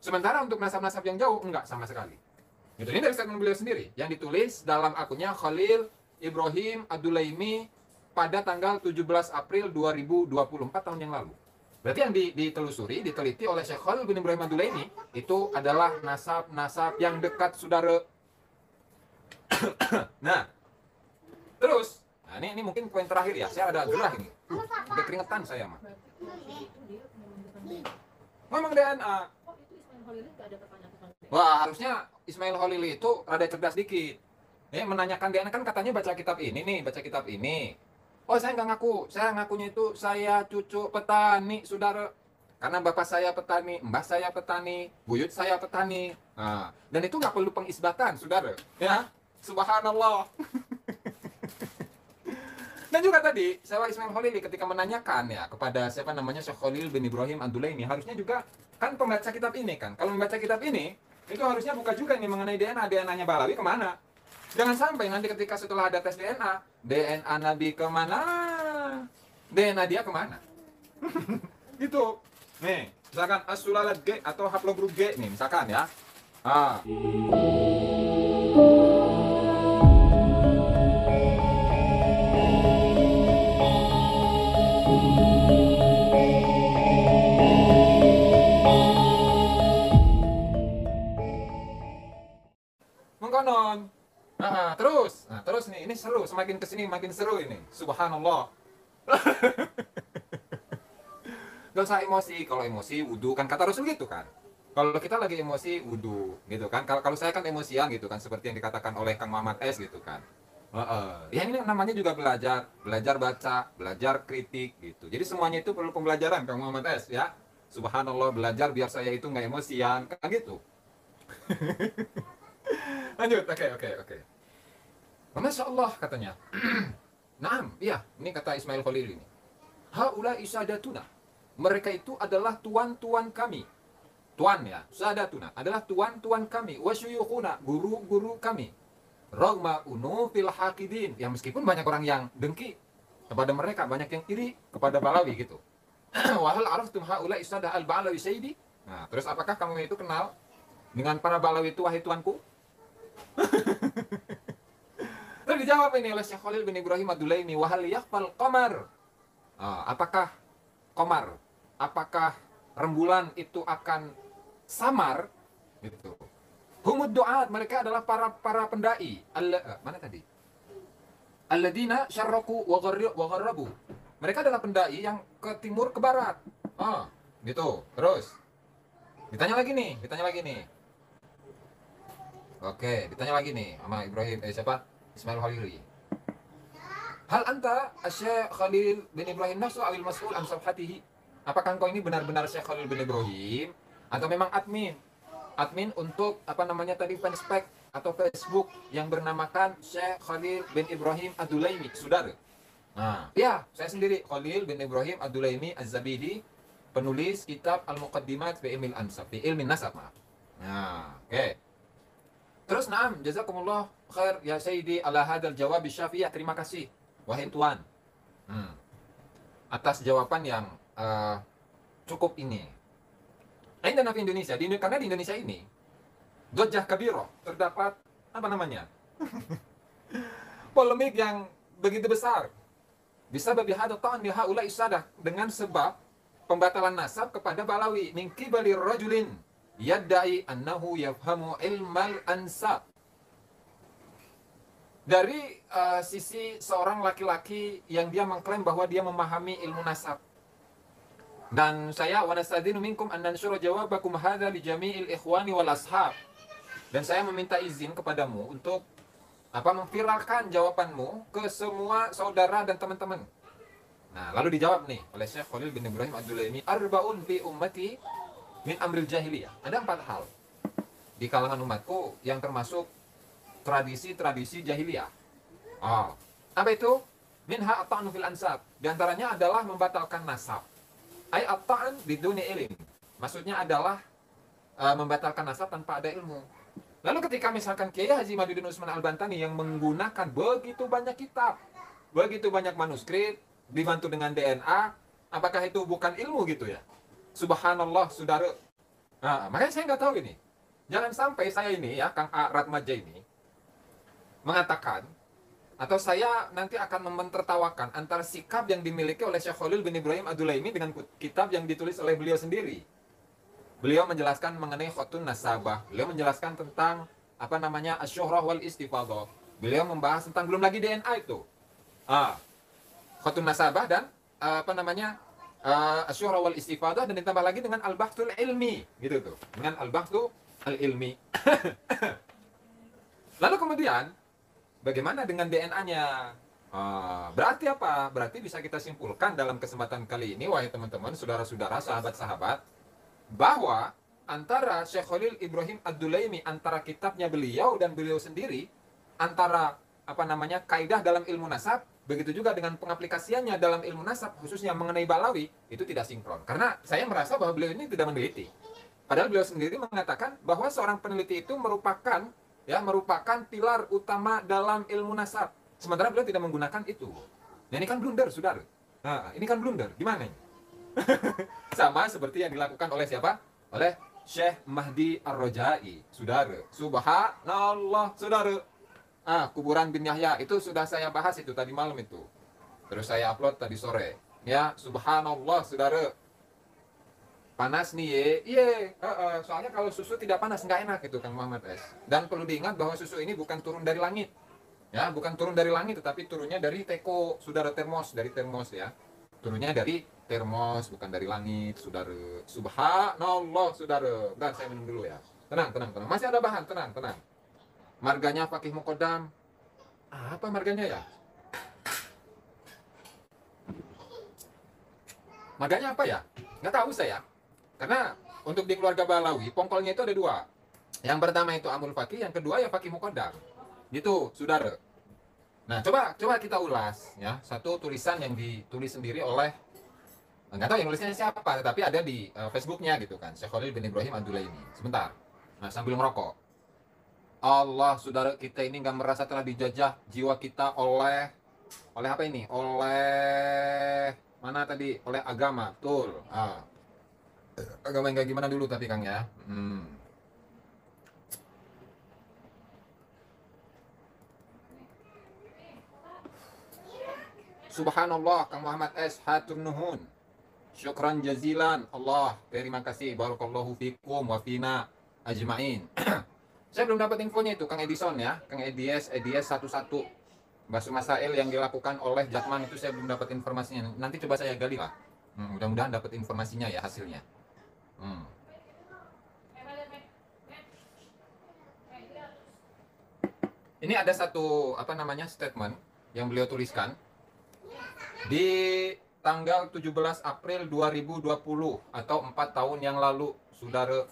Sementara untuk nasab-nasab yang jauh enggak sama sekali. Gitu. Ini dari statement beliau sendiri yang ditulis dalam akunnya Khalil Ibrahim Ad-Dulaimi pada tanggal 17 April 2024 tahun yang lalu. Berarti yang ditelusuri, diteliti oleh Syekh Khalil bin Ibrahim Ad-Dulaimi itu adalah nasab-nasab yang dekat, saudara. Nah, terus, nah ini mungkin poin terakhir ya. Saya ada gerah ini. Udah keringetan saya mah. Memang DNA. Wah, harusnya Ismail Khalili itu rada cerdas dikit. Menanyakan DNA kan katanya baca kitab ini nih, baca kitab ini. Oh, saya nggak ngaku. Saya ngakunya itu saya cucu petani, saudara. Karena bapak saya petani, mbah saya petani, buyut saya petani. Nah, dan itu nggak perlu pengisbatan, saudara. Ya, subhanallah. Dan juga tadi, saya Ismail Khalili ketika menanyakan ya kepada siapa namanya Syekh Khalil bin Ibrahim Ad-Dulaimi, harusnya juga kan pembaca kitab ini kan. Kalau membaca kitab ini, itu harusnya buka juga nih mengenai DNA. DNA-nya Balawi kemana? Jangan sampai nanti ketika setelah ada tes DNA, DNA Nabi kemana? DNA dia kemana? Gitu. Nih, misalkan as-sulalat G atau haplogrup G nih, misalkan ya. Mengkonon. Terus nih, ini seru, semakin kesini makin seru ini. Subhanallah. Gak usah emosi, kalau emosi wudhu kan kata Rasul gitu kan. Kalau kita lagi emosi wudhu gitu kan. Kalau saya kan emosian gitu kan, seperti yang dikatakan oleh Kang Muhammad S gitu kan. Ya ini namanya juga belajar baca, belajar kritik gitu. Jadi semuanya itu perlu pembelajaran Kang Muhammad S ya. Subhanallah, belajar biar saya itu nggak emosian kan gitu. Lanjut, oke. Masya Allah katanya. Naam, iya, ini kata Ismail Khalil ini. Haula isadatuna. Mereka itu adalah tuan-tuan kami. Tuan ya, sadatuna adalah tuan-tuan kami. Wasyuyukhuna, guru-guru kami. Ragma unu fil haqidin. Ya meskipun banyak orang yang dengki kepada mereka, banyak yang iri kepada Balawi gitu. Wahal araftum haula isadah al-Balawi sayyidi. Nah, terus apakah kamu itu kenal dengan para Balawi itu wahai tuanku? Terus dijawab ini oleh Syekh Khalil bin Ibrahim Ad-Dulaimi, wahal yakhfal qamar. Apakah qamar, apakah rembulan itu akan samar gitu. Humud du'at, mereka adalah para pendai. Mana tadi? Alladzina syarraku wa gharrabu. Mereka adalah pendai yang ke timur ke barat. Gitu. Terus ditanya lagi nih. Oke, ditanya lagi nih sama Ibrahim, siapa? Ismail Khalili. Hal anta Syekh Khalil bin Ibrahim nafsu awil mas'ul an safhatihi? Apakah engkau ini benar-benar Syekh Khalil bin Ibrahim atau memang admin untuk apa namanya tadi fanspage atau Facebook yang bernamakan Syekh Khalil bin Ibrahim Ad-Dulaimi, saudara? Nah, ya, saya sendiri Khalil bin Ibrahim Ad-Dulaimi Az-Zabidi, penulis kitab Al-Muqaddimat fi Ilmil Ansab, fi Ilmin Nasab. Nah, oke. Terus naam, jazakumullah khair ya Sayyidi ala hadzal jawab syafiyah. Terima kasih wahai tuan. Atas jawaban yang cukup ini. Indana fi Indonesia, karena di Indonesia ini dojah kabiro, terdapat apa namanya? Polemik yang begitu besar. Bisa babi hada ta'an bi haula isadah, dengan sebab pembatalan nasab kepada Balawi min qibali rajulin yadda'i annahu yafhamu ilmal ansab. Dari sisi seorang laki-laki yang dia mengklaim bahwa dia memahami ilmu nasab. Dan saya wa nastadinu minkum an nansyura jawabakum hadza li jami'il ikhwani wal ashab. Dan saya meminta izin kepadamu untuk memviralkan jawabanmu ke semua saudara dan teman-teman. Nah, lalu dijawab nih oleh Syekh Khalil bin Ibrahim Ad-Dulaimi, arba'un fi ummati min amril jahiliyah. Ada 4 hal di kalangan umatku yang termasuk tradisi-tradisi jahiliyah. Apa itu? Minha at-ta'nu fil ansab. Di antaranya adalah membatalkan nasab. Ai at-ta'an biduni ilm. Maksudnya adalah membatalkan nasab tanpa ada ilmu. Lalu ketika misalkan Kiai Haji Madudin Utsman Al-Bantani yang menggunakan begitu banyak kitab, begitu banyak manuskrip, dibantu dengan DNA, apakah itu bukan ilmu gitu ya? Subhanallah, saudara. Makanya saya nggak tahu ini. Jangan sampai saya ini ya, Kang A. Ratmaja ini mengatakan atau saya nanti akan mentertawakan antara sikap yang dimiliki oleh Syekh Khalil bin Ibrahim Ad-Dulaimi dengan kitab yang ditulis oleh beliau sendiri. Beliau menjelaskan mengenai khotun nasabah. Beliau menjelaskan tentang apa namanya asyuhrah wal istifadah. Beliau membahas tentang belum lagi DNA itu. Khotun nasabah dan apa namanya asyuhrah wal istifadah, dan ditambah lagi dengan al-bahthul ilmi gitu tuh. Dengan al-bahthul ilmi. Lalu kemudian bagaimana dengan DNA-nya? Berarti apa? Berarti bisa kita simpulkan dalam kesempatan kali ini, wahai teman-teman, saudara-saudara, sahabat-sahabat, bahwa antara Syekh Khalil Ibrahim Ad-Dulaimi, antara kitabnya beliau dan beliau sendiri, antara apa namanya kaidah dalam ilmu nasab, begitu juga dengan pengaplikasiannya dalam ilmu nasab, khususnya mengenai Balawi, itu tidak sinkron. Karena saya merasa bahwa beliau ini tidak meneliti. Padahal beliau sendiri mengatakan bahwa seorang peneliti itu merupakan pilar utama dalam ilmu nasab. Sementara beliau tidak menggunakan itu. Nah, ini kan blunder, saudara. Ini kan blunder. Gimana ini? Sama seperti yang dilakukan oleh siapa? Oleh Syekh Mahdi Ar-Rajai, saudara. Subhanallah, saudara. Kuburan bin Yahya itu sudah saya bahas itu tadi malam itu. Terus saya upload tadi sore. Ya, subhanallah, saudara. Panas nih soalnya kalau susu tidak panas nggak enak itu Kang Muhammad S. Dan perlu diingat bahwa susu ini bukan turun dari langit, ya, bukan turun dari langit, tetapi turunnya dari teko, saudara, termos, dari termos ya, turunnya dari termos, bukan dari langit, saudara. Subhanallah, saudara. Bentar, saya minum dulu ya. Tenang, masih ada bahan, tenang. Marganya Fakih Muqaddam. Apa marganya ya? Marganya apa ya? Nggak tahu saya. Karena untuk di keluarga Balawi, pongkolnya itu ada dua. Yang pertama itu Amul Fakih, yang kedua ya Fakih Muqaddam. Gitu, saudara. Nah, coba kita ulas ya. Satu tulisan yang ditulis sendiri oleh, nggak tahu yang nulisnya siapa, tetapi ada di Facebooknya gitu kan, Syekh Khalil bin Ibrahim Ad-Dulaimi. Sebentar. Nah, sambil ngerokok. Allah, saudara, kita ini nggak merasa telah dijajah jiwa kita oleh apa ini? Oleh mana tadi? Oleh agama, betul. Agama yang kayak gimana dulu tapi Kang ya. Subhanallah, Kang Muhammad S. Hatur nuhun. Syukran jazilan. Allah, terima kasih. Barakallahu fikum wa fina ajmain. Saya belum dapat infonya itu Kang Edison ya. Kang Edies 11. Basu Masail yang dilakukan oleh Jatman itu saya belum dapat informasinya. Nanti coba saya gali lah. Mudah-mudahan dapat informasinya ya, hasilnya. Ini ada satu apa namanya statement yang beliau tuliskan di tanggal 17 April 2020 atau 4 tahun yang lalu, saudara.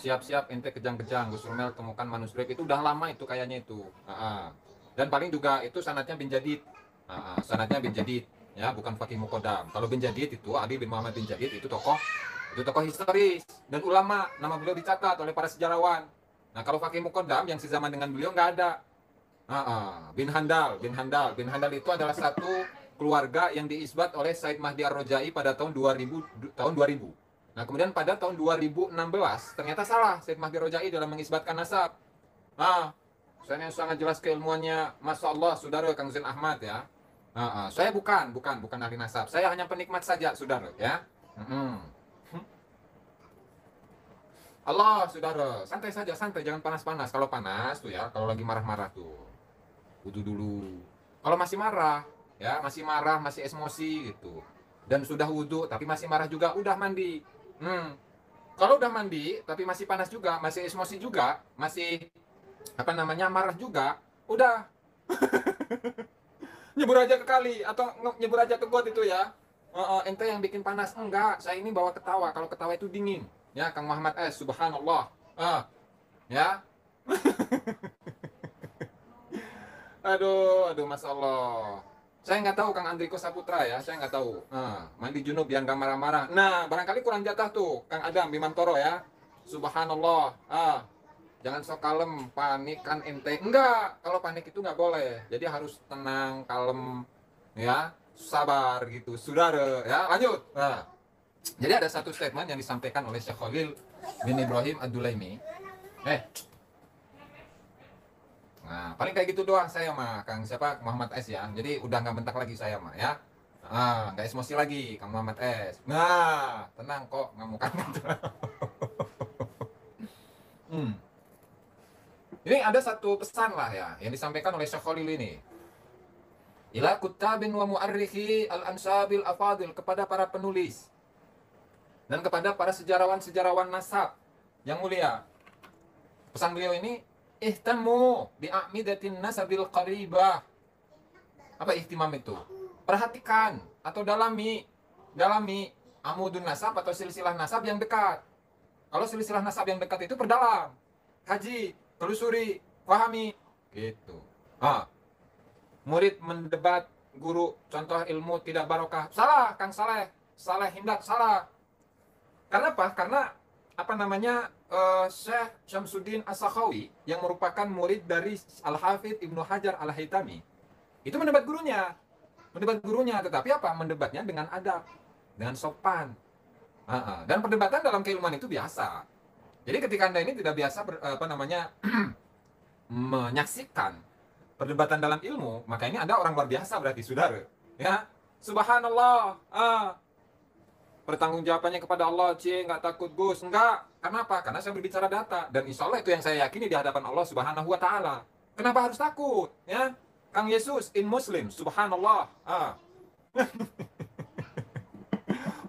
Siap-siap ente kejang-kejang, Gus Rumel temukan manuskrip itu udah lama itu kayaknya itu. Dan paling juga itu sanadnya bin Jadid. Sanadnya bin Jadid ya, bukan Fakih Muqaddam. Kalau bin Jadid itu Ali bin Muhammad bin Jadid itu tokoh historis dan ulama, nama beliau dicatat oleh para sejarawan. Nah, kalau Fakih Muqaddam yang sezaman dengan beliau nggak ada. Bin Handal itu adalah satu keluarga yang diisbat oleh Said Mahdi Ar-Rajai pada tahun 2000. Nah, kemudian pada tahun 2016 ternyata salah Said Mahdi Ar-Rajai dalam mengisbatkan nasab. Saya sangat jelas keilmuannya, Masya Allah, saudara, Kang Zain Ahmad ya. Saya bukan ahli nasab. Saya hanya penikmat saja, saudara ya. Allah, saudara, santai saja, santai, jangan panas-panas. Kalau panas tuh ya, kalau lagi marah-marah tuh, wudu dulu. Kalau masih marah, ya, masih emosi gitu, dan sudah wudu tapi masih marah juga, udah mandi. Kalau udah mandi tapi masih panas juga, masih emosi juga, masih apa namanya marah juga, udah nyebur aja ke kali atau nyebur aja ke got itu ya. Ente yang bikin panas. Enggak, saya ini bawa ketawa. Kalau ketawa itu dingin. Ya, Kang Muhammad S. Subhanallah. Ya. Aduh, Masya Allah. Saya nggak tahu Kang Andriko Saputra ya, saya nggak tahu. Mandi junub biar nggak marah-marah. Nah, barangkali kurang jatah tuh, Kang Adam Bimantoro ya. Subhanallah. Jangan sok kalem, panik kan ente. Enggak, kalau panik itu nggak boleh. Jadi harus tenang, kalem, ya, sabar gitu, saudara. Ya, lanjut. Jadi ada satu statement yang disampaikan oleh Syekh Khalil bin Ibrahim Ad-Dulaimi. Nah, paling kayak gitu doang saya mah, Kang siapa Muhammad S ya. Jadi udah nggak bentak lagi saya mah ya. Nggak emosi lagi, Kang Muhammad S. Nah, tenang kok, nggak mau kan gitu. Hmm. Ini ada satu pesan lah ya, yang disampaikan oleh Syekh Khalil ini. Ila kutabin wa mu'arrikhi al-ansabil afadil, kepada para penulis dan kepada para sejarawan-sejarawan nasab yang mulia. Pesan beliau ini, ihtamu bi'amidatin nasabil qaribah. Apa ihtimam itu? Perhatikan atau dalami amudun nasab atau silsilah nasab yang dekat. Kalau silsilah nasab yang dekat itu perdalam, kaji, telusuri, pahami, gitu. Murid mendebat guru, contoh ilmu tidak barokah. Salah, Kang Saleh. Saleh Hindak, salah. Karena apa? Karena apa namanya, Syekh Syamsuddin As-Sakhawi yang merupakan murid dari Al-Hafidh Ibnu Hajar Al-Haytami itu mendebat gurunya, tetapi apa? Mendebatnya dengan adab, dengan sopan. Dan perdebatan dalam keilmuan itu biasa. Jadi ketika Anda ini tidak biasa menyaksikan perdebatan dalam ilmu, maka ini Anda orang luar biasa berarti, saudara. Ya, subhanallah. Pertanggungjawabannya kepada Allah, nggak takut Gus, enggak. Kenapa? Karena saya berbicara data, dan insya Allah itu yang saya yakini di hadapan Allah Subhanahu Wa Taala. Kenapa harus takut? Ya, Kang Yesus in Muslim, subhanallah.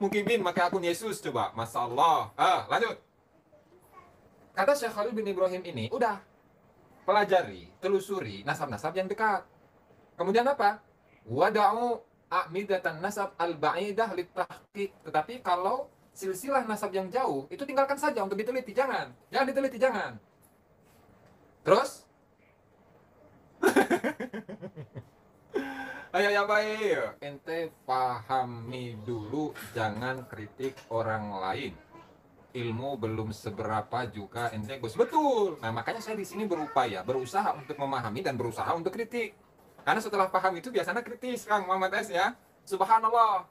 Mungkin bin pakai akun Yesus coba, masya Allah. Lanjut. Kata Syekh Khalil bin Ibrahim ini, udah pelajari, telusuri nasab-nasab yang dekat. Kemudian apa? Wada'u a'midatan nasab al-ba'idah litahqiq. Tetapi kalau silsilah nasab yang jauh, itu tinggalkan saja untuk diteliti, jangan diteliti, jangan. Terus ayo ya baik, ente pahami dulu, jangan kritik orang lain. Ilmu belum seberapa juga ente Gus, betul. Nah makanya saya di sini berusaha untuk memahami dan berusaha untuk kritik. Karena setelah paham itu biasanya kritis, Kang Muhammad S ya. Subhanallah.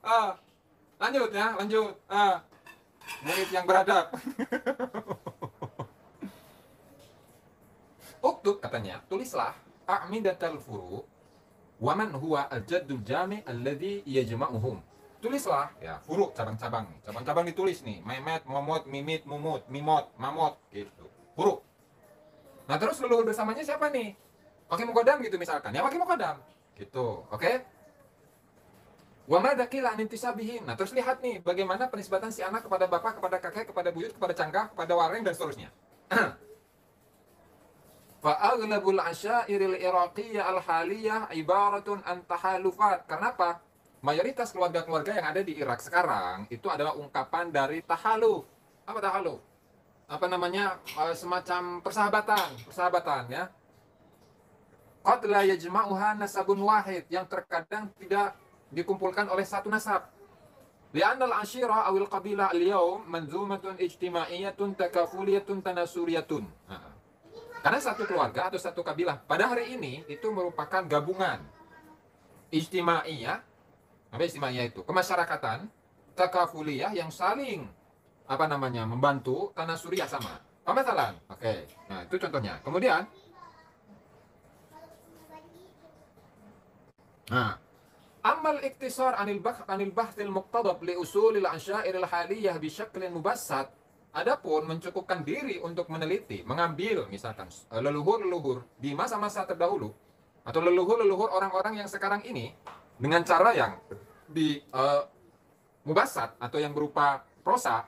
Lanjut ya, lanjut. Murid yang beradab. Uktub katanya, tulislah a'midatal furu' wa man huwa al-jaddul jami' alladhi yajma'uhum. Tulislah ya, furu' cabang-cabang ditulis nih, memet, momot, mimit, mumut, mimot, mamot gitu. Furu'. Nah, terus leluhur bersamanya siapa nih? Pakai muqaddam gitu misalkan. Ya pakai muqaddam. Gitu. Oke? Wa ma dakila an intisabihim. Nah, terus lihat nih bagaimana penisbatan si anak kepada bapak, kepada kakek, kepada buyut, kepada cangkah, kepada wareng dan seterusnya. Fa'aghlabul asyairil iraqiyah al-haliyah ibaratun an tahalufat. Karena apa? Mayoritas keluarga-keluarga yang ada di Irak sekarang itu adalah ungkapan dari tahaluf. Apa tahaluf? Apa namanya? Semacam persahabatan ya. Qad la yajma'uha nasabun wahid, yang terkadang tidak dikumpulkan oleh satu nasab. Li'anna al-ashira awil qabilah al-yawm manzumatun ijtimaiyatun takafuliyatun tanasuriyatun. Karena satu keluarga atau satu kabilah pada hari ini itu merupakan gabungan ijtimaiyah. Apa ijtimaiyah itu? Kemasyarakatan, takafuliyah yang saling membantu, tanasuriyah sama. Pemasalan. Oke. Nah, itu contohnya. Kemudian amal iktisar anil bahthil muqtadab li usulil ansyairil haliyah bisyaklin mubassat. Adapun mencukupkan diri untuk meneliti, mengambil misalkan leluhur-leluhur di masa-masa terdahulu atau leluhur-leluhur orang-orang yang sekarang ini dengan cara yang di mubassat atau yang berupa prosa,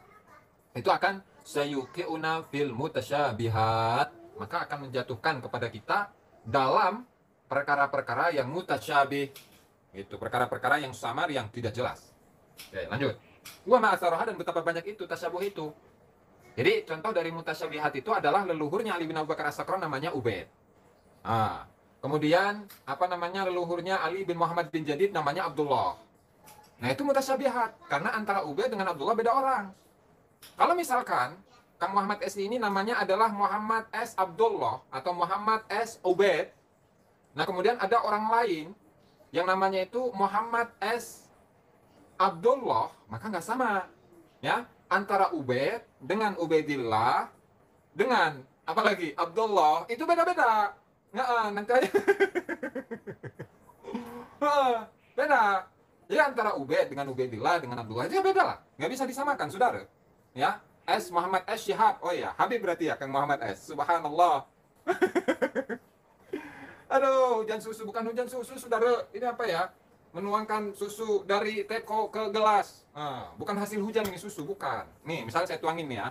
itu akan sayuqi'una fil mutasyabihat, maka akan menjatuhkan kepada kita dalam perkara-perkara yang mutasyabih, itu perkara-perkara yang samar, yang tidak jelas. Oke, lanjut. Wa ma'asaroha, dan betapa banyak itu tasyabuh itu. Jadi contoh dari mutasyabihat itu adalah leluhurnya Ali bin Abu Bakar As-Sakran namanya Ubaid. Kemudian leluhurnya Ali bin Muhammad bin Jadid namanya Abdullah. Nah itu mutasyabihat karena antara Ubaid dengan Abdullah beda orang. Kalau misalkan Kang Muhammad S ini namanya adalah Muhammad S Abdullah atau Muhammad S Ubaid. Nah kemudian ada orang lain yang namanya itu Muhammad S Abdullah, maka nggak sama. Ya, antara Ubaid dengan Ubaidillah dengan apalagi Abdullah itu beda-beda. Nggak, nanti aja. Beda. Jadi antara Ubaid dengan Ubaidillah dengan Abdullah itu ya beda lah. Nggak bisa disamakan, saudara. Ya, S Muhammad S Syihab. Oh iya, Habib berarti ya, Kang Muhammad S. Subhanallah. Aduh, hujan susu bukan hujan susu, saudara. Ini apa ya? Menuangkan susu dari teko ke gelas. Bukan hasil hujan ini susu, bukan. Nih, misalnya saya tuangin nih ya.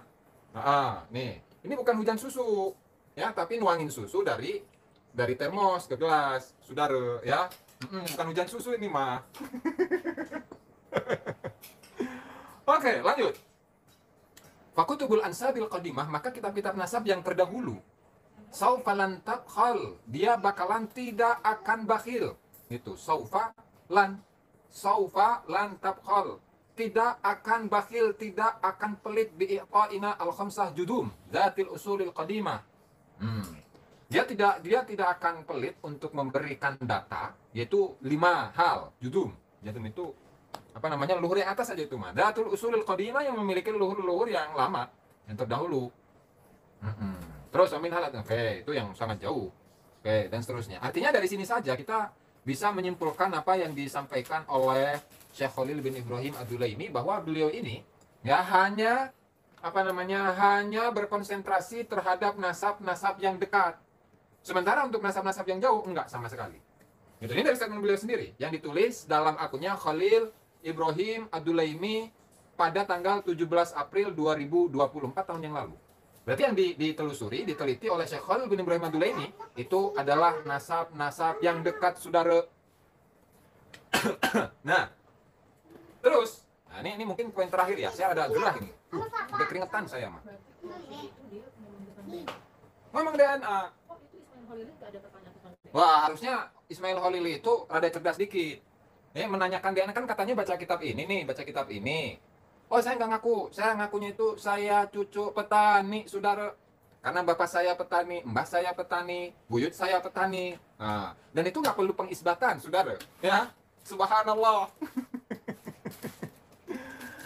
Nih, ini bukan hujan susu, ya, tapi nuangin susu dari termos ke gelas, saudara, ya. Bukan hujan susu ini mah. Oke, lanjut. Fakutubul ansabil qadimah, maka kitab-kitab nasab yang terdahulu. Saufa lan tabkhal, dia bakalan tidak akan bakhil. Itu saufa lan tabkhal. Tidak akan bakhil, tidak akan pelit bi'iqa'ina al-khamsah judum zatil usulil qadimah. Dia tidak akan pelit untuk memberikan data, yaitu 5 hal judum. Judum itu apa namanya, luhur yang atas aja itu mah. Zatul usulil qadimah, yang memiliki luhur-luhur yang lama, yang terdahulu. Terus amin halat, oke, itu yang sangat jauh. Oke, dan seterusnya. Artinya dari sini saja kita bisa menyimpulkan apa yang disampaikan oleh Syekh Khalil bin Ibrahim Ad-Dulaimi, bahwa beliau ini ya hanya hanya berkonsentrasi terhadap nasab-nasab yang dekat. Sementara untuk nasab-nasab yang jauh enggak sama sekali. Gitu. Ini dari statement beliau sendiri yang ditulis dalam akunnya Khalil Ibrahim Ad-Dulaimi pada tanggal 17 April 2024 tahun yang lalu. Berarti yang diteliti oleh Syekh Khalil bin Ibrahim Ad-Dulaimi itu adalah nasab-nasab yang dekat, saudara. Nah, terus, ini mungkin poin terakhir ya. Saya ada gerah ini. Udah keringetan saya mah. Ngomong DNA. Wah, harusnya Ismail Khalil itu rada cerdas dikit. Menanyakan DNA, kan katanya baca kitab ini nih, baca kitab ini. Oh, saya nggak ngaku. Saya ngakunya itu saya cucu petani, saudara. Karena bapak saya petani, mbah saya petani, buyut saya petani. Dan itu nggak perlu pengisbatan, saudara. Ya, subhanallah.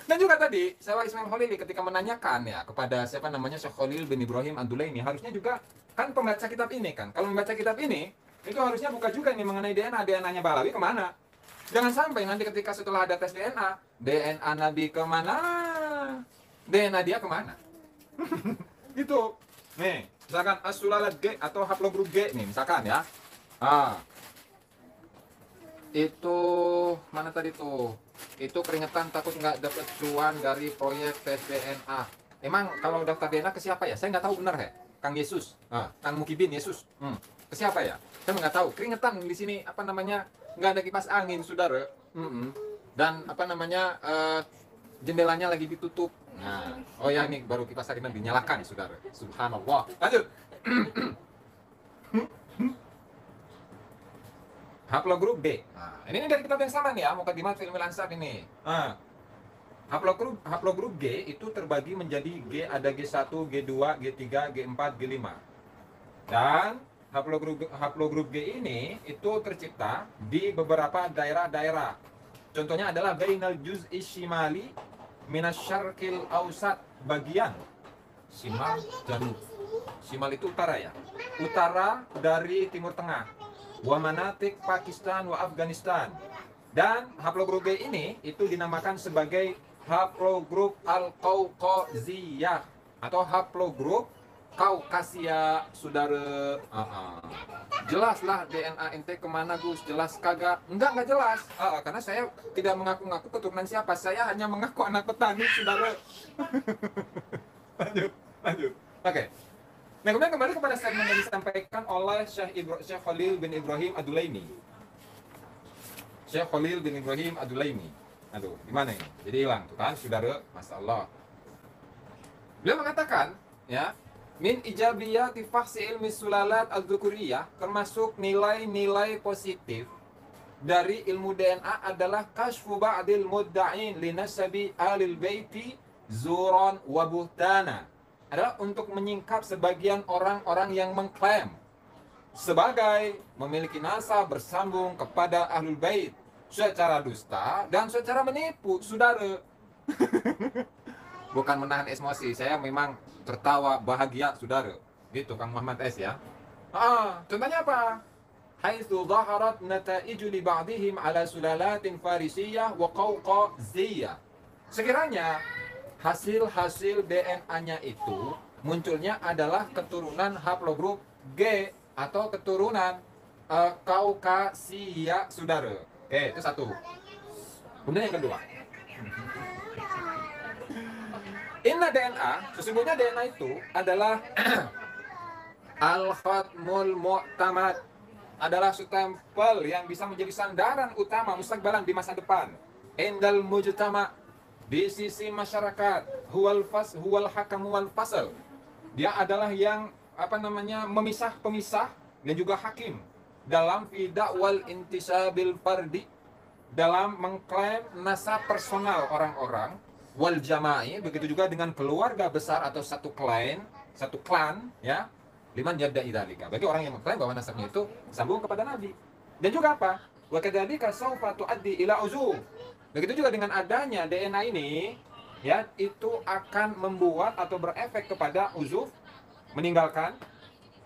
Dan juga tadi, saya Ismail Khalili ketika menanyakan ya kepada siapa namanya Syekh Khalil bin Ibrahim Ad-Dulaimi, harusnya juga kan pembaca kitab ini kan. Kalau membaca kitab ini, itu harusnya buka juga nih mengenai DNA. DNA-nya Balawi kemana? Jangan sampai nanti ketika setelah ada tes DNA, DNA Nabi kemana? DNA dia kemana? Itu. Nih, misalkan as-sulalat G atau haplogrup G nih, misalkan ya. Itu mana tadi tuh? Itu keringetan takut nggak dapat cuan dari proyek tes DNA. Emang kalau daftar DNA ke siapa ya? Saya nggak tahu benar ya. Kang Yesus, Kang Mukibin Yesus. Ke siapa ya? Saya nggak tahu. Keringetan di sini apa namanya? Nggak ada kipas angin, saudara. Dan apa namanya? Jendelanya lagi ditutup. Nah, oh ya, ini baru kipas angin dinyalakan, saudara. Subhanallah. Lanjut. Haplogrup B. Ini dari kitab yang sama nih ya, Muqaddimat Fil Ilmil Ansab ini. Haplogrup G itu terbagi menjadi G, ada G1, G2, G3, G4, G5. Dan haplogrup G ini itu tercipta di beberapa daerah-daerah. Contohnya adalah bainal juz'i shimali minas syarqil ausat, bagian Shimal Janub. Shimal itu utara ya. Utara dari Timur Tengah. Wa manatik Pakistan wa Afghanistan. Dan haplogrup B ini itu dinamakan sebagai haplogrup Al-Qaukaziyah atau haplogrup Kaukasia, saudara. Jelaslah DNA ente kemana, Gus? Jelas kagak? Enggak jelas. Karena saya tidak mengaku-ngaku keturunan siapa. Saya hanya mengaku anak petani, saudara. Lanjut. Oke. Nah, kemudian kembali kepada statement yang disampaikan oleh Syekh Khalil bin Ibrahim Ad-Dulaimi. Syekh Khalil bin Ibrahim Ad-Dulaimi. Aduh, gimana ini? Jadi hilang tuh kan, saudara. Masyaallah. Beliau mengatakan, ya, min ijabiyati fakhsi ilmi sulalat al-dzukuriyah, termasuk nilai-nilai positif dari ilmu DNA adalah kashfu ba'dil mudda'in li nasabi alil baiti zuran wa buhtana. Adalah untuk menyingkap sebagian orang-orang yang mengklaim sebagai memiliki nasab bersambung kepada Ahlul Bait secara dusta dan secara menipu, saudara. bukan menahan emosi, saya memang tertawa bahagia, saudara. Gitu Kang Muhammad S ya. Contohnya apa? Haitsu dhaharat nataiju li ba'dihim ala sulalatin farisiyah wa qauqaziyah. Sekiranya hasil-hasil DNA-nya itu munculnya adalah keturunan haplogrup G atau keturunan Kaukasia, saudara. Oke, itu satu. Kemudian yang kedua, inna DNA, sesungguhnya DNA itu adalah al-khatmul mu'tamad, adalah stempel yang bisa menjadi sandaran utama mustaqbalan di masa depan. Indal mujtama, di sisi masyarakat, huwal hakam wal fasal. Dia adalah yang memisah-pemisah dan juga hakim dalam fidak wal intisabil fardi, dalam mengklaim nasab personal orang-orang, wal jama'i, begitu juga dengan keluarga besar atau satu klan ya, liman jadda idzalika, bagi orang yang mengklaim bahwa nasabnya itu sambung kepada Nabi. Dan juga apa? Wa kadzalika saufa tuaddi ila uzub. Begitu juga dengan adanya DNA ini ya, itu akan membuat atau berefek kepada uzuf, meninggalkan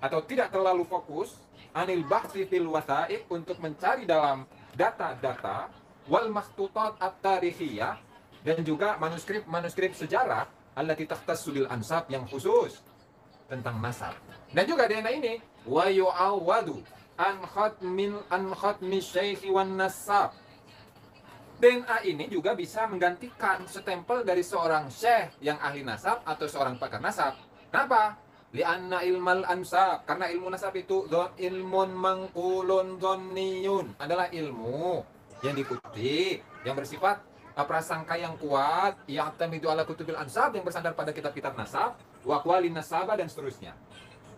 atau tidak terlalu fokus anil bahsi fil wasa'id, untuk mencari dalam data-data, wal makhtutat at-tarikhiyah, dan juga manuskrip sejarah allati takhtassu bil ansab, yang khusus tentang nasab. Dan juga DNA ini wa yu'awwadu an khatmi syaikh wan nasab. DNA ini juga bisa menggantikan stempel dari seorang syekh yang ahli nasab atau seorang pakar nasab. Kenapa? Li'anna ilmal ansab, karena ilmu nasab itu ilmun mangkulun dhonniyun, adalah ilmu yang dikutip, yang bersifat prasangka yang kuat, ya'tamidu ala kutubil ansab, yang bersandar pada kitab-kitab nasab, wa aqwalin nasabah, dan seterusnya.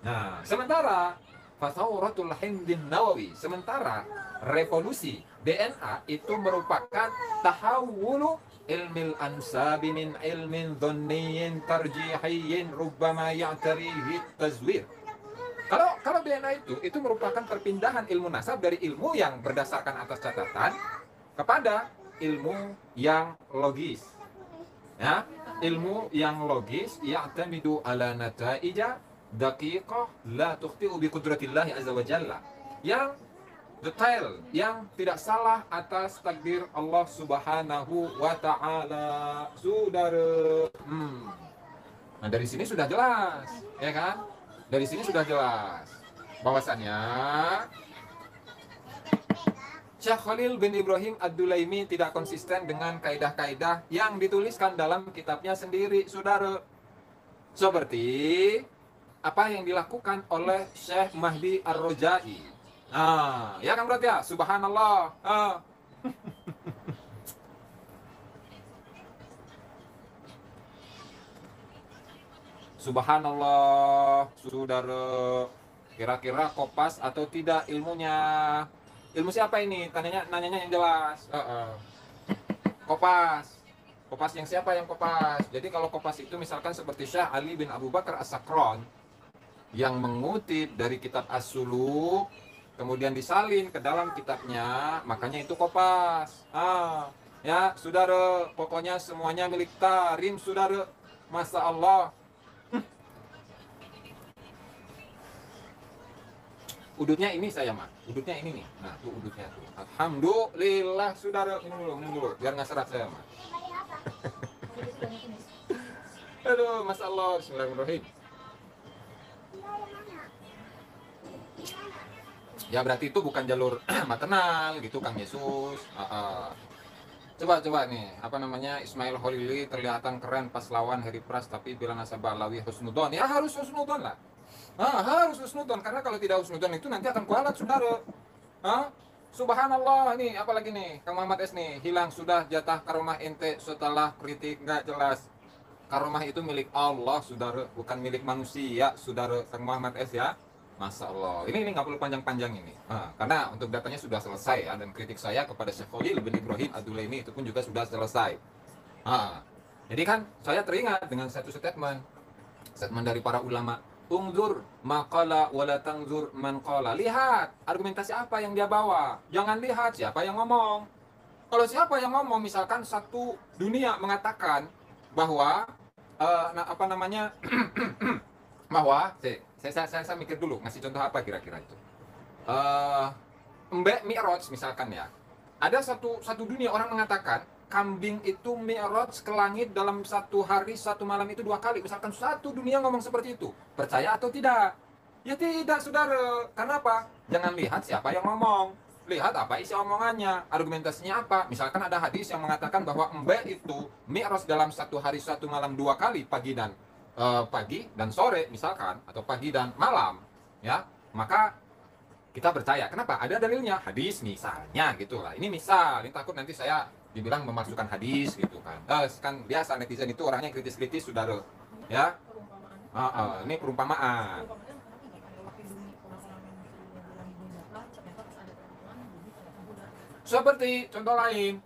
Nah, sementara Fathawratul Hindin Nawawi, sementara revolusi DNA itu merupakan tahawulu ilmil ansabi min ilmin dhonniyin tarjihiyyin rubbama ya'tarihi tazwir. Kalau DNA itu merupakan perpindahan ilmu nasab dari ilmu yang berdasarkan atas catatan kepada ilmu yang logis. Ya, ilmu yang logis ya'tamidu ala nataija daqiqah la tukhti'u bi qudratillahi azza wa jalla, yang detail, yang tidak salah atas takdir Allah Subhanahu wa taala, saudara. Nah, dari sini sudah jelas, ya kan? Dari sini sudah jelas bahwasannya Syekh Khalil bin Ibrahim Ad-Dulaimi tidak konsisten dengan kaidah-kaidah yang dituliskan dalam kitabnya sendiri, saudara. Seperti apa yang dilakukan oleh Syekh Mahdi Ar-Rojai. Ya kan berarti ya? Subhanallah. Subhanallah, saudara. Kira-kira kopas atau tidak ilmunya? Ilmu siapa ini? Nanyanya yang jelas. Kopas. Kopas yang siapa yang kopas? Jadi kalau kopas itu misalkan seperti Syekh Ali bin Abu Bakar As-Sakron, yang mengutip dari kitab As-Suluk, kemudian disalin ke dalam kitabnya, makanya itu kopas. Ya, saudara, pokoknya semuanya milik Tarim, saudara. Masya Allah. Udutnya ini saya mah, udutnya ini nih. Nah, tuh udutnya tuh. Alhamdulillah, saudara. Ini dulu, biar nggak serat saya mah. Aduh, Masya Allah. Bismillahirrahmanirrahim. Ya berarti itu bukan jalur maternal gitu, Kang Yesus. Coba nih, Ismail Khalili kelihatan keren pas lawan Harry Pras, tapi bila nasabah lawi husnudon, ya harus husnudon lah. Harus husnudon, karena kalau tidak husnudon itu nanti akan kualat, saudara. Subhanallah, nih apalagi nih, Kang Muhammad S nih, hilang sudah jatah karomah ente setelah kritik nggak jelas. Karomah itu milik Allah, saudara, bukan milik manusia, saudara Kang Muhammad S ya. Masya Allah, ini nggak perlu panjang-panjang ini, karena untuk datanya sudah selesai ya, dan kritik saya kepada Syekh Khalil bin Ibrahim Ad-Dulaimi itu pun juga sudah selesai. Jadi kan saya teringat dengan satu statement dari para ulama, ungzur maqala wala tangzur man qala. Lihat argumentasi apa yang dia bawa, jangan lihat siapa yang ngomong. Kalau siapa yang ngomong, misalkan satu dunia mengatakan bahwa apa namanya, bahwa saya mikir dulu ngasih contoh apa kira-kira itu. Mbak Mi'raj misalkan ya, ada satu dunia orang mengatakan kambing itu Mi'raj ke langit dalam satu hari satu malam itu 2 kali. Misalkan satu dunia ngomong seperti itu, percaya atau tidak? Ya tidak, saudara. Karena apa? Jangan lihat siapa yang ngomong, lihat apa isi omongannya, argumentasinya apa. Misalkan ada hadis yang mengatakan bahwa Mbak itu Mi'raj dalam satu hari satu malam 2 kali, pagi dan sore misalkan, atau pagi dan malam, ya, maka kita percaya. Kenapa? Ada dalilnya, hadis misalnya gitulah. Ini misal, ini takut nanti saya dibilang memasukkan hadis gitu kan. Kan biasa netizen itu orangnya kritis-kritis, saudara. Ya, ini perumpamaan. Seperti contoh lain,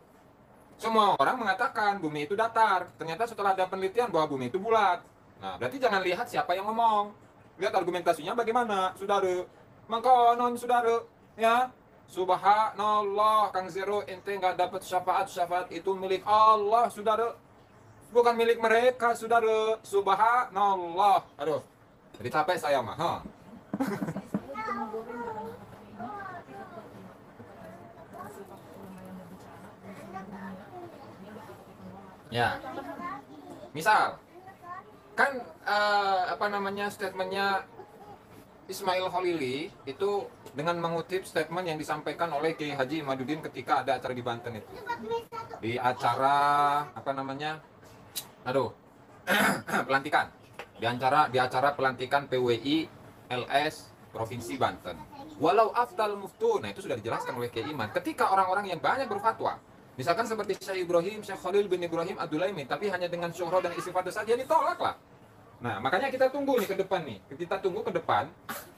semua orang mengatakan bumi itu datar. Ternyata setelah ada penelitian bahwa bumi itu bulat. Nah, berarti jangan lihat siapa yang ngomong, lihat argumentasinya bagaimana, saudara. Mengkonon, saudara, ya, subhanallah, Kang Zero, ente nggak dapat syafaat itu milik Allah, saudara, bukan milik mereka, saudara. Subhanallah. Aduh, jadi capek saya mah, ha? Ya, misal kan apa namanya, statementnya Ismail Khalili itu dengan mengutip statement yang disampaikan oleh Kiai Haji Imaduddin ketika ada acara di Banten itu, di acara apa namanya, pelantikan, di acara pelantikan PWI LS Provinsi Banten. Walau afdal muftun, nah itu sudah dijelaskan oleh Kiai Iman, ketika orang-orang yang banyak berfatwa, misalkan seperti Syekh Khalil bin Ibrahim Ad-Dulaimi, tapi hanya dengan syuhra dan istifadah saja, ditolak lah. Nah, makanya kita tunggu nih ke depan nih. Kita tunggu ke depan,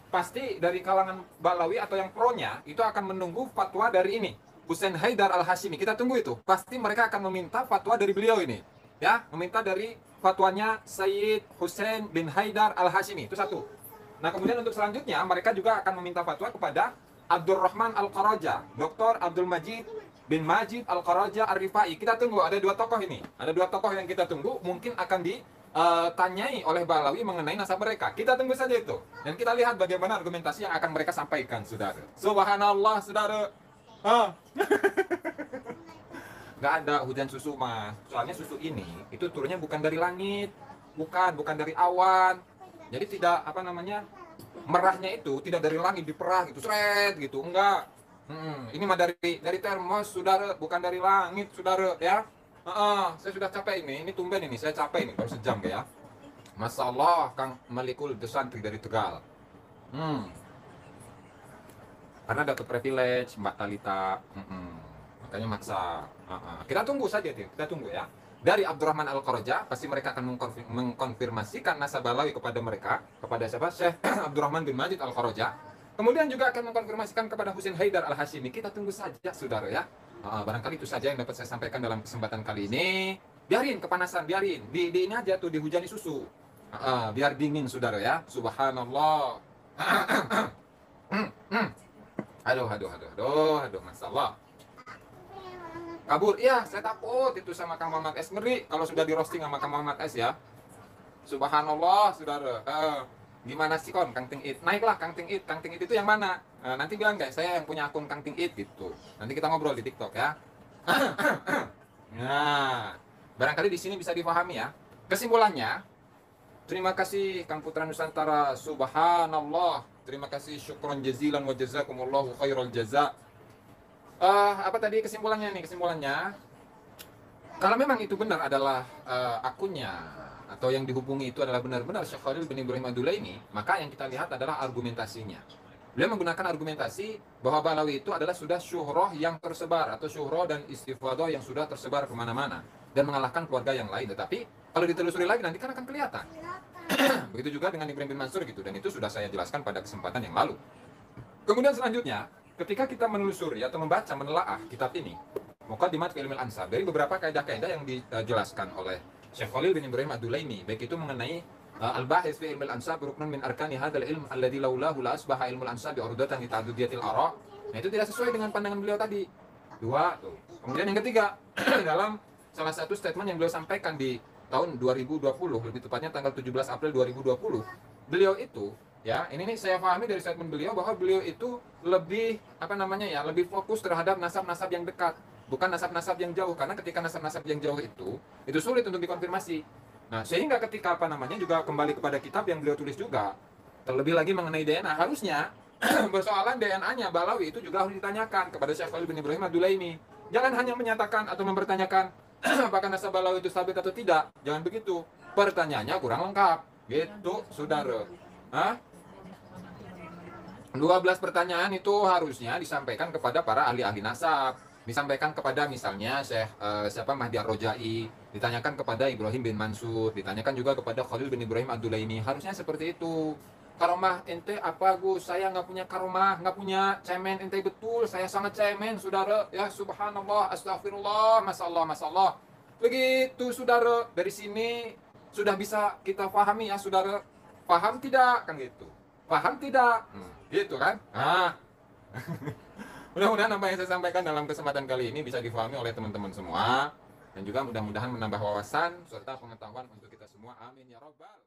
pasti dari kalangan Balawi atau yang pro-nya itu akan menunggu fatwa dari ini, Husain Haidar Al-Hashimi. Kita tunggu itu. Pasti mereka akan meminta fatwa dari beliau ini. Ya, meminta dari fatwanya Sayyid Husain bin Haidar Al-Hashimi. Itu satu. Nah, kemudian untuk selanjutnya mereka juga akan meminta fatwa kepada Abdurrahman Al-Qaraja, Dr. Abdul Majid bin Majid Al-Qaraja Ar-Rifai. Kita tunggu, ada 2 tokoh ini. Ada 2 tokoh yang kita tunggu, mungkin akan ditanyai oleh Balawi mengenai nasab mereka. Kita tunggu saja itu. Dan kita lihat bagaimana argumentasi yang akan mereka sampaikan, saudara. Subhanallah, saudara. Nggak ada hujan susu, mas. Soalnya susu ini, itu turunnya bukan dari langit. Bukan dari awan. Jadi tidak, apa namanya, merahnya itu tidak dari langit, diperah gitu, seret gitu. Enggak. Ini mah dari termos, saudara, bukan dari langit, saudara, ya. Saya sudah capek ini tumben ini, saya capek ini, baru sejam ya. Masya Allah, Kang Malikul Desantri dari Tegal. Karena dapat privilege, Mbak Talita. Makanya maksa. Kita tunggu saja, kita tunggu ya. Dari Abdurrahman Al-Qaraja, pasti mereka akan mengkonfirmasikan nasab Balawi kepada mereka, kepada siapa? Syekh Abdurrahman bin Majid Al-Qaraja. Kemudian juga akan mengkonfirmasikan kepada Husain Haidar Al-Hashimi. Kita tunggu saja, saudara ya. Barangkali itu saja yang dapat saya sampaikan dalam kesempatan kali ini. Biarin kepanasan, biarin. Di ini aja tuh, dihujani susu. Biar dingin, saudara ya. Subhanallah. Aduh, masalah. Kabur, iya, saya takut itu sama Kang Muhammad S. Ngeri kalau sudah di roasting sama Kang Muhammad S ya. Subhanallah, saudara. Gimana sih kon, Kang Ting It? Naiklah Kang Ting It. Kang Ting It itu yang mana? Nanti bilang guys, saya yang punya akun Kang Ting It gitu. Nanti kita ngobrol di TikTok ya. Nah, barangkali di sini bisa dipahami ya. Kesimpulannya, terima kasih Kang Putra Nusantara. Subhanallah. Terima kasih, syukron jazilan wa jazakumullahu khairal jaza. Apa tadi kesimpulannya nih? Kesimpulannya, kalau memang itu benar adalah akunnya atau yang dihubungi itu adalah benar-benar Syekh Khalil bin Ibrahim Ad-Dulaimi, maka yang kita lihat adalah argumentasinya. Beliau menggunakan argumentasi bahwa Balawi itu adalah sudah syuhroh yang tersebar, atau syuhroh dan istifadah yang sudah tersebar kemana-mana dan mengalahkan keluarga yang lain. Tetapi kalau ditelusuri lagi nanti kan akan kelihatan. Begitu juga dengan Ibrahim bin Mansur gitu, dan itu sudah saya jelaskan pada kesempatan yang lalu. Kemudian selanjutnya, ketika kita menelusuri atau membaca, menelaah kitab ini, Muqaddimat fi Ilmil Ansab, dari beberapa kaidah-kaidah yang dijelaskan oleh Syekh Khalil bin Ibrahim Ad-Dulaimi, baik itu mengenai al-bahis fi ilmil ansab ruknun min arkani hadzal ilm alladzi laulahu la asbaha ilmul ansab urdatan li ta'dudiyatil ara'. Nah, itu tidak sesuai dengan pandangan beliau tadi. 2 tuh. Kemudian yang ketiga, dalam salah satu statement yang beliau sampaikan di tahun 2020, lebih tepatnya tanggal 17 April 2020. Beliau itu, ya, ini nih saya pahami dari statement beliau bahwa beliau itu lebih apa namanya ya, lebih fokus terhadap nasab-nasab yang dekat, bukan nasab-nasab yang jauh, karena ketika nasab-nasab yang jauh itu sulit untuk dikonfirmasi. Nah, sehingga ketika apa namanya juga kembali kepada kitab yang beliau tulis juga, terlebih lagi mengenai DNA, harusnya persoalan DNA-nya Balawi itu juga harus ditanyakan kepada Syekh Khalil bin Ibrahim Ad-Dulaimi. Jangan hanya menyatakan atau mempertanyakan apakah nasab Balawi itu sabit atau tidak. Jangan begitu. Pertanyaannya kurang lengkap. Gitu, saudara. Hah? 12 pertanyaan itu harusnya disampaikan kepada para ahli-ahli nasab. Disampaikan kepada misalnya siapa Mahdi Ar-Rojai, ditanyakan kepada Ibrahim bin Mansur, ditanyakan juga kepada Khalil bin Ibrahim Ad-Dulaimi. Harusnya seperti itu. Karomah ente apa Gus? Saya nggak punya karomah, nggak punya cemen ente betul. Saya sangat cemen, saudara. Ya subhanallah, astagfirullah, masallah, masallah. Begitu, saudara. Dari sini sudah bisa kita pahami ya, saudara. Paham tidak? Kan gitu. Paham tidak? Gitu kan? Nah, mudah-mudahan apa yang saya sampaikan dalam kesempatan kali ini bisa difahami oleh teman-teman semua. Dan juga mudah-mudahan menambah wawasan serta pengetahuan untuk kita semua. Amin ya Rabbal.